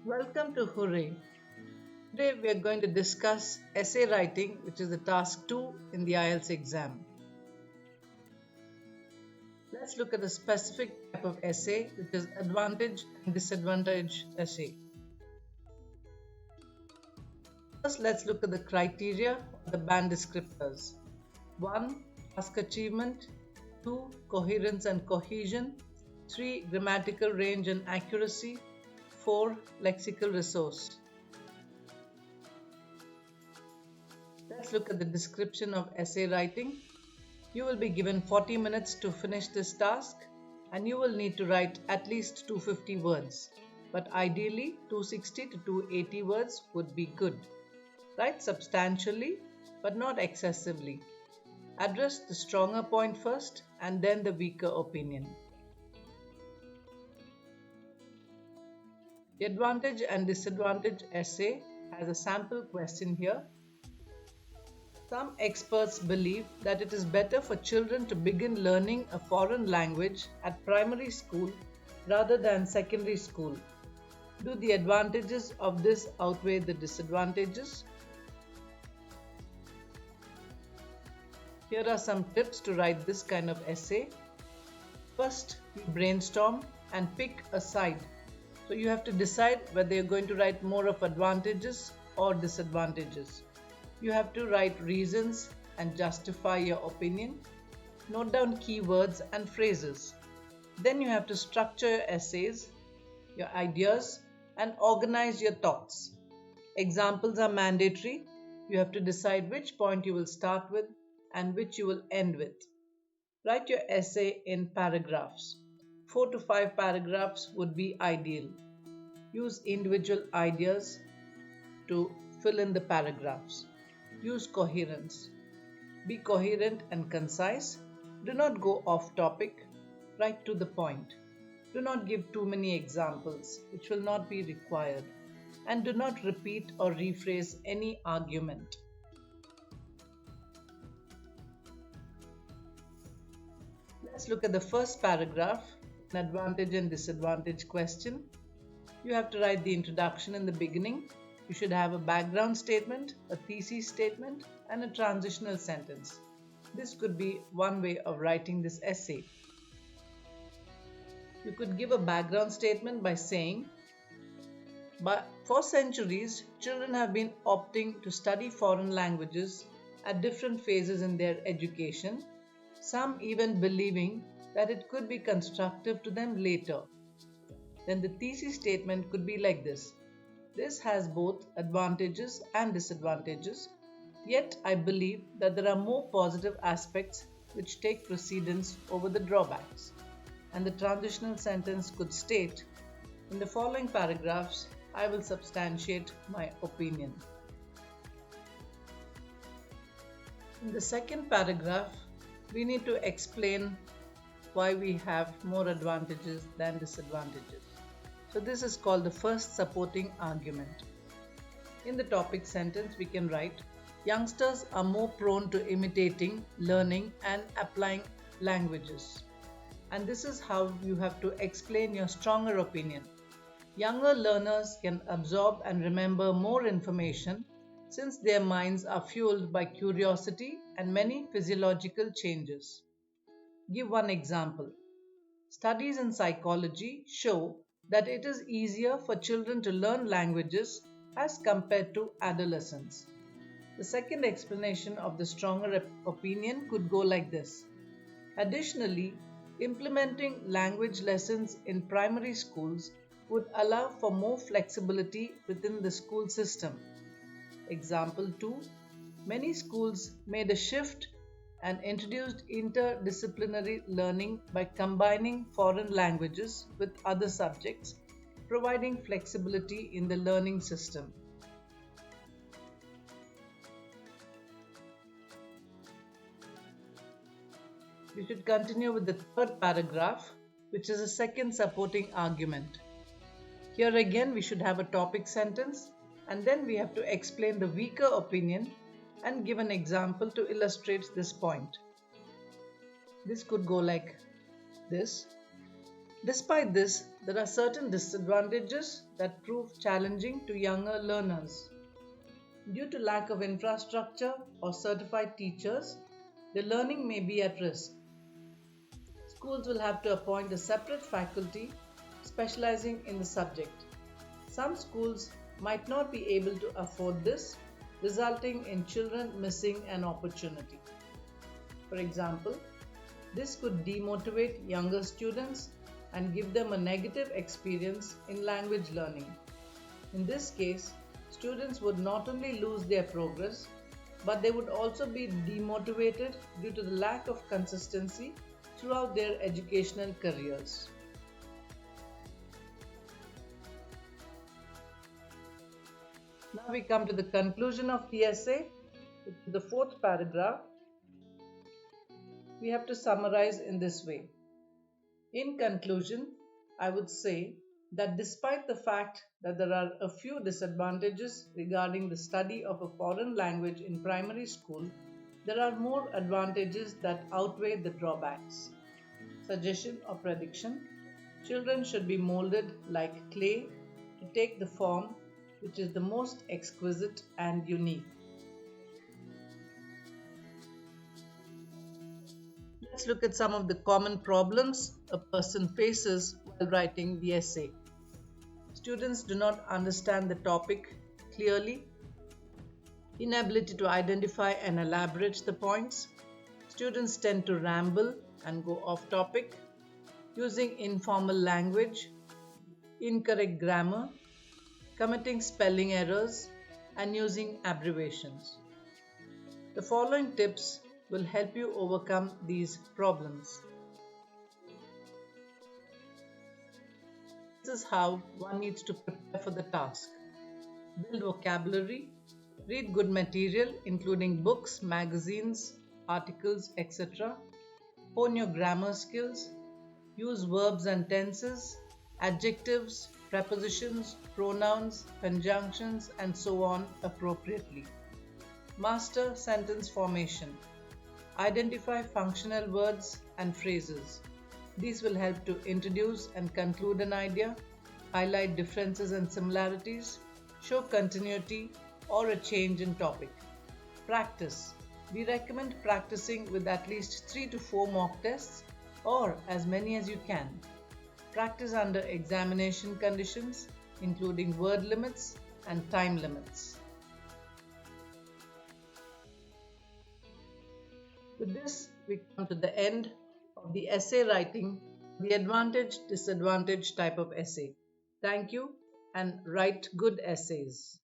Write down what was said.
Welcome to Hooray. Today we are going to discuss essay writing, which is the task 2 in the IELTS exam. Let's look at a specific type of essay, which is advantage and disadvantage essay. First, let's look at the criteria of the band descriptors. 1. Task achievement. 2. Coherence and cohesion. 3. Grammatical range and accuracy. 4. Lexical resource. Let's look at the description of essay writing. You will be given 40 minutes to finish this task and you will need to write at least 250 words. But ideally 260 to 280 words would be good. Write substantially but not excessively. Address the stronger point first and then the weaker opinion. The advantage and disadvantage essay has a sample question here. Some experts believe that it is better for children to begin learning a foreign language at primary school rather than secondary school. Do the advantages of this outweigh the disadvantages? Here are some tips to write this kind of essay. First, you brainstorm and pick a side. So you have to decide whether you're going to write more of advantages or disadvantages. You have to write reasons and justify your opinion. Note down keywords and phrases. Then you have to structure your essays, your ideas, and organize your thoughts. Examples are mandatory. You have to decide which point you will start with and which you will end with. Write your essay in paragraphs. 4 to 5 paragraphs would be ideal. Use individual ideas to fill in the paragraphs. Use coherence. Be coherent and concise. Do not go off topic. Write to the point. Do not give too many examples, which will not be required. And do not repeat or rephrase any argument. Let's look at the first paragraph, an advantage and disadvantage question. You have to write the introduction in the beginning. You should have a background statement, a thesis statement, and a transitional sentence. This could be one way of writing this essay. You could give a background statement by saying, for centuries, children have been opting to study foreign languages at different phases in their education, some even believing that it could be constructive to them later. Then the thesis statement could be like this. This has both advantages and disadvantages, yet I believe that there are more positive aspects which take precedence over the drawbacks. And the transitional sentence could state, in the following paragraphs, I will substantiate my opinion. In the second paragraph, we need to explain why we have more advantages than disadvantages. So this is called the first supporting argument. In the topic sentence, we can write, youngsters are more prone to imitating, learning, and applying languages. And this is how you have to explain your stronger opinion. Younger learners can absorb and remember more information since their minds are fueled by curiosity and many physiological changes. Give one example. Studies in psychology show that it is easier for children to learn languages as compared to adolescents. The second explanation of the stronger opinion could go like this. Additionally, implementing language lessons in primary schools would allow for more flexibility within the school system. Example 2. Many schools made a shift and introduced interdisciplinary learning by combining foreign languages with other subjects, providing flexibility in the learning system. We should continue with the third paragraph, which is a second supporting argument. Here again, we should have a topic sentence, and then we have to explain the weaker opinion and give an example to illustrate this point. This could go like this. Despite this, there are certain disadvantages that prove challenging to younger learners. Due to lack of infrastructure or certified teachers, the learning may be at risk. Schools will have to appoint a separate faculty specializing in the subject. Some schools might not be able to afford this, resulting in children missing an opportunity. For example, this could demotivate younger students and give them a negative experience in language learning. In this case, students would not only lose their progress, but they would also be demotivated due to the lack of consistency throughout their educational careers. Now we come to the conclusion of the essay. The fourth paragraph. We have to summarize in this way. In conclusion, I would say that despite the fact that there are a few disadvantages regarding the study of a foreign language in primary school, there are more advantages that outweigh the drawbacks. Suggestion or prediction: children should be molded like clay to take the form which is the most exquisite and unique. Let's look at some of the common problems a person faces while writing the essay. Students do not understand the topic clearly, inability to identify and elaborate the points. Students tend to ramble and go off topic, using informal language, incorrect grammar, committing spelling errors, and using abbreviations. The following tips will help you overcome these problems. This is how one needs to prepare for the task. Build vocabulary, read good material including books, magazines, articles, etc. Hone your grammar skills, use verbs and tenses, adjectives, prepositions, pronouns, conjunctions, and so on appropriately. Master sentence formation. Identify functional words and phrases. These will help to introduce and conclude an idea, highlight differences and similarities, show continuity or a change in topic. Practice. We recommend practicing with at least 3 to 4 mock tests or as many as you can. Practice under examination conditions, including word limits and time limits. With this, we come to the end of the essay writing, the advantage disadvantage type of essay. Thank you and write good essays.